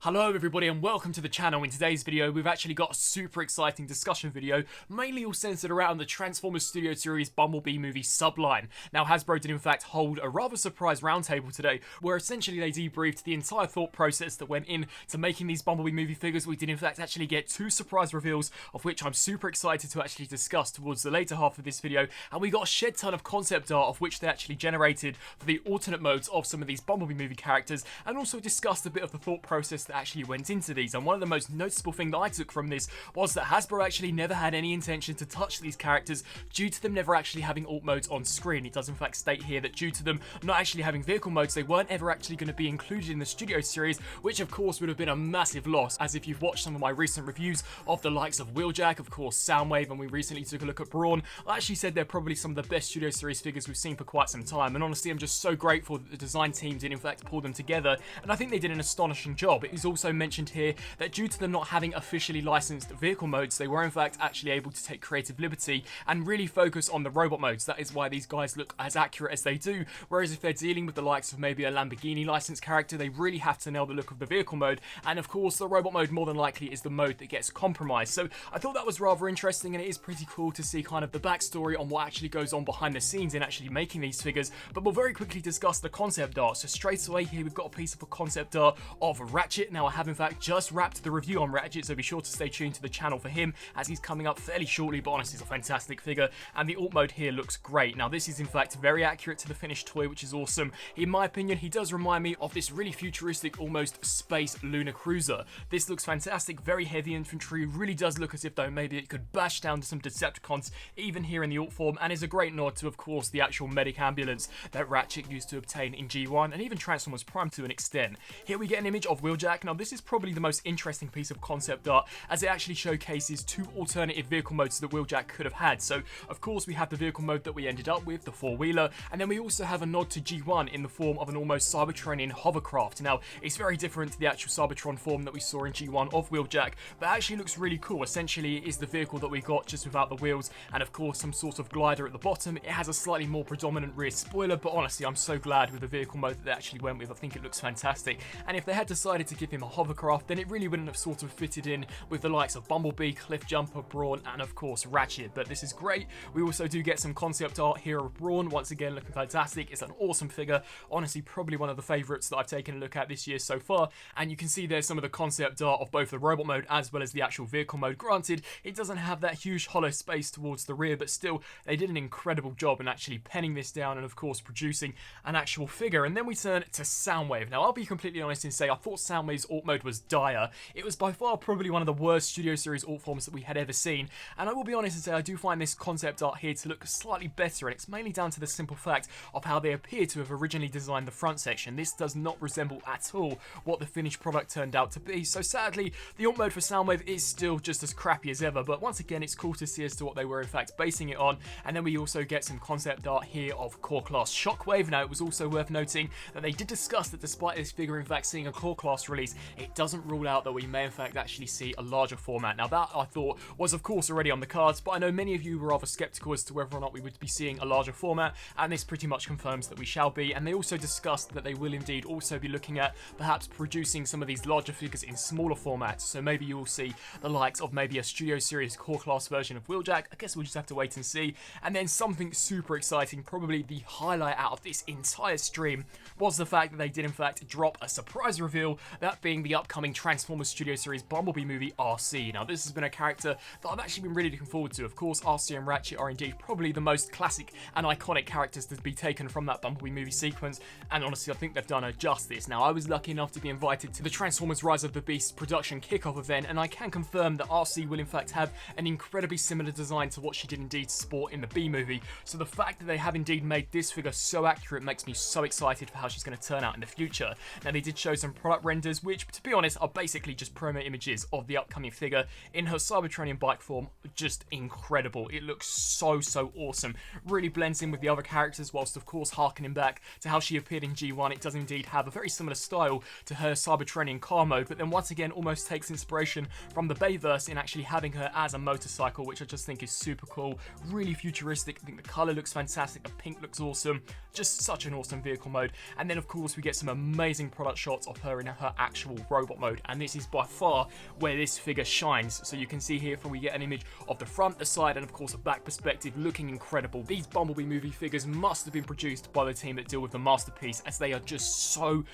Hello everybody and welcome to the channel. In today's video we've actually got a super exciting discussion video, mainly all centered around the Transformers Studio Series Bumblebee movie subline. Now Hasbro did in fact hold a rather surprise roundtable today, where essentially they debriefed the entire thought process that went in to making these Bumblebee movie figures. We did in fact actually get two surprise reveals, of which I'm super excited to actually discuss towards the later half of this video, and we got a shed ton of concept art of which they actually generated for the alternate modes of some of these Bumblebee movie characters, and also discussed a bit of the thought process that actually went into these. And one of the most noticeable things that I took from this was that Hasbro actually never had any intention to touch these characters due to them never actually having alt modes on screen. It does in fact state here that due to them not actually having vehicle modes, they weren't ever actually going to be included in the Studio Series, which of course would have been a massive loss, as if you've watched some of my recent reviews of the likes of Wheeljack, of course Soundwave, and we recently took a look at Brawn, I actually said they're probably some of the best Studio Series figures we've seen for quite some time. And honestly, I'm just so grateful that the design team did in fact pull them together, and I think they did an astonishing job. It is also mentioned here that due to them not having officially licensed vehicle modes, they were in fact actually able to take creative liberty and really focus on the robot modes. That is why these guys look as accurate as they do, whereas if they're dealing with the likes of maybe a Lamborghini licensed character, they really have to nail the look of the vehicle mode, and of course the robot mode more than likely is the mode that gets compromised. So I thought that was rather interesting, and it is pretty cool to see kind of the backstory on what actually goes on behind the scenes in actually making these figures. But we'll very quickly discuss the concept art. So straight away here we've got a piece of a concept art of Ratchet. Now I have in fact just wrapped the review on Ratchet, so be sure to stay tuned to the channel for him, as he's coming up fairly shortly. But honestly, it's a fantastic figure, and the alt mode here looks great. Now this is in fact very accurate to the finished toy, which is awesome. In my opinion, he does remind me of this really futuristic, almost space lunar cruiser. This looks fantastic, very heavy infantry, really does look as if though maybe it could bash down to some Decepticons even here in the alt form, and is a great nod to of course the actual medic ambulance that Ratchet used to obtain in G1 and even Transformers Prime to an extent. Here we get an image of Wheeljack. Now this is probably the most interesting piece of concept art, as it actually showcases two alternative vehicle modes that Wheeljack could have had. So of course we have the vehicle mode that we ended up with, the four-wheeler, and then we also have a nod to G1 in the form of an almost Cybertronian hovercraft. Now it's very different to the actual Cybertron form that we saw in G1 of Wheeljack, but actually looks really cool. Essentially it is the vehicle that we got just without the wheels, and of course some sort of glider at the bottom. It has a slightly more predominant rear spoiler, but honestly I'm so glad with the vehicle mode that they actually went with. I think it looks fantastic, and if they had decided to give him a hovercraft, then it really wouldn't have sort of fitted in with the likes of Bumblebee, Cliffjumper, Brawn, and of course Ratchet. But this is great. We also do get some concept art here of Brawn, once again looking fantastic. It's an awesome figure, honestly probably one of the favourites that I've taken a look at this year so far, and you can see there's some of the concept art of both the robot mode as well as the actual vehicle mode. Granted, it doesn't have that huge hollow space towards the rear, but still they did an incredible job in actually penning this down and of course producing an actual figure. And then we turn to Soundwave. Now I'll be completely honest and say I thought Soundwave's alt mode was dire. It was by far probably one of the worst Studio Series alt forms that we had ever seen, and I will be honest and say I do find this concept art here to look slightly better, and it's mainly down to the simple fact of how they appear to have originally designed the front section. This does not resemble at all what the finished product turned out to be, so sadly the alt mode for Soundwave is still just as crappy as ever. But once again, it's cool to see as to what they were in fact basing it on. And then we also get some concept art here of Core Class Shockwave. Now it was also worth noting that they did discuss that despite this figure in fact seeing a Core Class release, it doesn't rule out that we may in fact actually see a larger format. Now that I thought was of course already on the cards, but I know many of you were rather skeptical as to whether or not we would be seeing a larger format, and this pretty much confirms that we shall be. And they also discussed that they will indeed also be looking at perhaps producing some of these larger figures in smaller formats, so maybe you will see the likes of maybe a Studio Series Core Class version of Wheeljack. I guess we'll just have to wait and see. And then something super exciting, probably the highlight out of this entire stream, was the fact that they did in fact drop a surprise reveal, that being the upcoming Transformers Studio Series Bumblebee movie Arcee. Now this has been a character that I've actually been really looking forward to. Of course Arcee and Ratchet are indeed probably the most classic and iconic characters to be taken from that Bumblebee movie sequence, and honestly I think they've done her justice. Now I was lucky enough to be invited to the Transformers Rise of the Beast production kickoff event, and I can confirm that Arcee will in fact have an incredibly similar design to what she did indeed sport in the B movie. So the fact that they have indeed made this figure so accurate makes me so excited for how she's going to turn out in the future. Now they did show some product renders, which to be honest are basically just promo images of the upcoming figure in her Cybertronian bike form. Just incredible. It looks so awesome. Really blends in with the other characters, whilst of course harkening back to how she appeared in G1. It does indeed have a very similar style to her Cybertronian car mode, but then once again almost takes inspiration from the Bayverse in actually having her as a motorcycle, which I just think is super cool. Really futuristic. I think the colour looks fantastic. The pink looks awesome. Just such an awesome vehicle mode. And then of course we get some amazing product shots of her in her actual actual robot mode, and this is by far where this figure shines. So you can see here we get an image of the front, the side, and of course a back perspective, looking incredible. These Bumblebee movie figures must have been produced by the team that deal with the masterpiece, as they are just so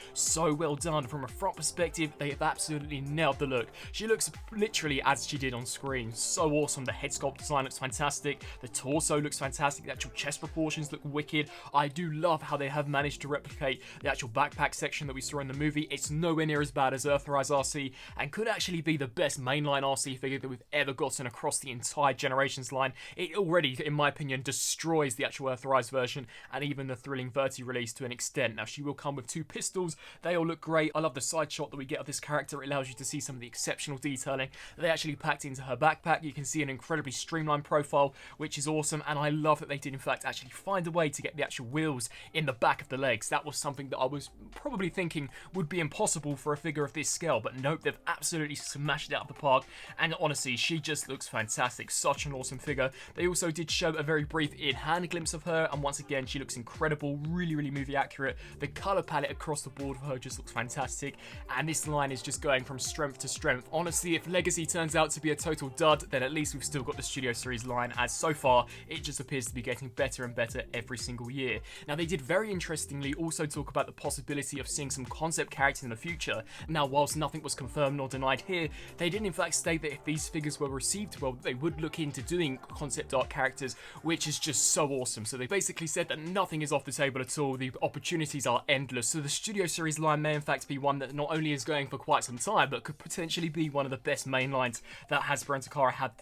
well done. From a front perspective, they have absolutely nailed the look. She looks literally as she did on screen. So awesome. The head sculpt design looks fantastic. The torso looks fantastic. The actual chest proportions look wicked. I do love how they have managed to replicate the actual backpack section that we saw in the movie. It's nowhere near as bad as Earthrise Arcee, and could actually be the best mainline Arcee figure that we've ever gotten across the entire Generations line. It already, in my opinion, destroys the actual Earthrise version and even the Thrilling Verti release to an extent. Now, she will come with 2 pistols. They all look great. I love the side shot that we get of this character. It allows you to see some of the exceptional detailing they actually packed into her backpack. You can see an incredibly streamlined profile, which is awesome, and I love that they did in fact actually find a way to get the actual wheels in the back of the legs. That was something that I was probably thinking would be impossible for a figure of this scale, but nope, they've absolutely smashed it out of the park, and honestly, she just looks fantastic. Such an awesome figure. They also did show a very brief in-hand glimpse of her, and once again, she looks incredible, really movie accurate. The color palette across the board for her just looks fantastic, and this line is just going from strength to strength. Honestly, if Legacy turns out to be a total dud, then at least we've still got the Studio Series line, as so far, it just appears to be getting better and better every single year. Now, they did very interestingly also talk about the possibility of seeing some concept characters in the future. Now, whilst nothing was confirmed nor denied here, they did in fact state that if these figures were received well, they would look into doing concept art characters, which is just so awesome. So they basically said that nothing is off the table at all. The opportunities are endless. So the Studio Series line may in fact be one that not only is going for quite some time, but could potentially be one of the best main lines that Hasbro and Takara have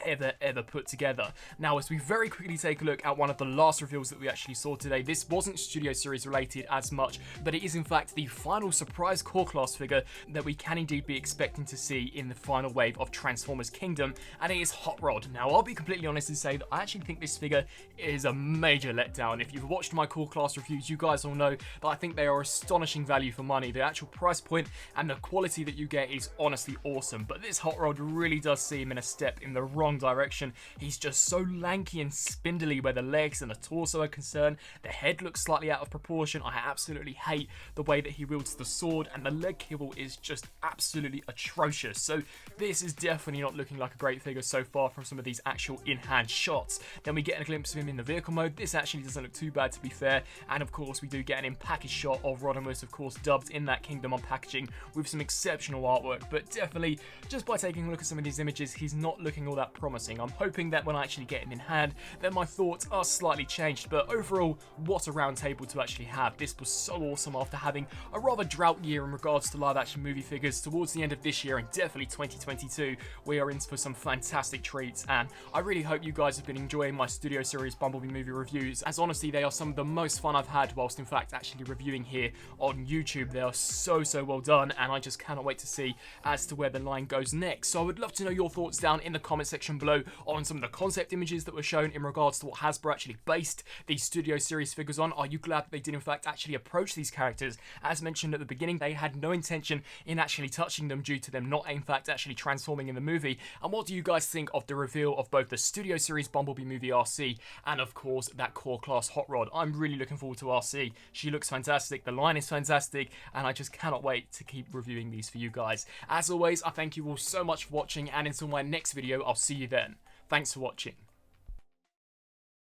ever put together. Now, as we very quickly take a look at one of the last reveals that we actually saw today, this wasn't Studio Series related as much, but it is in fact the final surprise core class figure that we can indeed be expecting to see in the final wave of Transformers Kingdom, and it is Hot Rod. Now, I'll be completely honest and say that I actually think this figure is a major letdown. If you've watched my core class reviews, you guys all know that I think they are astonishing value for money. The actual price point and the quality that you get is honestly awesome, but this Hot Rod really does seem in a step in the wrong direction. He's just so lanky and spindly where the legs and the torso are concerned. The head looks slightly out of proportion. I absolutely hate the way that he wields the sword, and the leg kibble is just absolutely atrocious. So this is definitely not looking like a great figure so far from some of these actual in-hand shots. Then we get a glimpse of him in the vehicle mode. This actually doesn't look too bad, to be fair, and of course we do get an in-package shot of Rodimus, of course dubbed in that Kingdom on packaging with some exceptional artwork, but definitely just by taking a look at some of these images, he's not looking all that promising. I'm hoping that when I actually get him in hand, then my thoughts are slightly changed, but overall, what a round table to actually have. This was so awesome after having a rather drought year in regards to live action movie figures. Towards the end of this year and definitely 2022, we are in for some fantastic treats, and I really hope you guys have been enjoying my Studio Series Bumblebee movie reviews, as honestly they are some of the most fun I've had whilst in fact actually reviewing here on YouTube. They are so well done, and I just cannot wait to see as to where the line goes next. So I would love to know your thoughts down in the comment section below on some of the concept images that were shown in regards to what Hasbro actually based these Studio Series figures on. Are you glad that they did in fact actually approach these characters? As mentioned at the beginning, they had no intention in actually touching them due to them not in fact actually transforming in the movie. And what do you guys think of the reveal of both the Studio Series Bumblebee movie Arcee and of course that core class Hot Rod? I'm really looking forward to Arcee. She looks fantastic, the line is fantastic, and I just cannot wait to keep reviewing these for you guys. As always, I thank you all so much for watching, and until my next video, I'll see you then. Thanks for watching.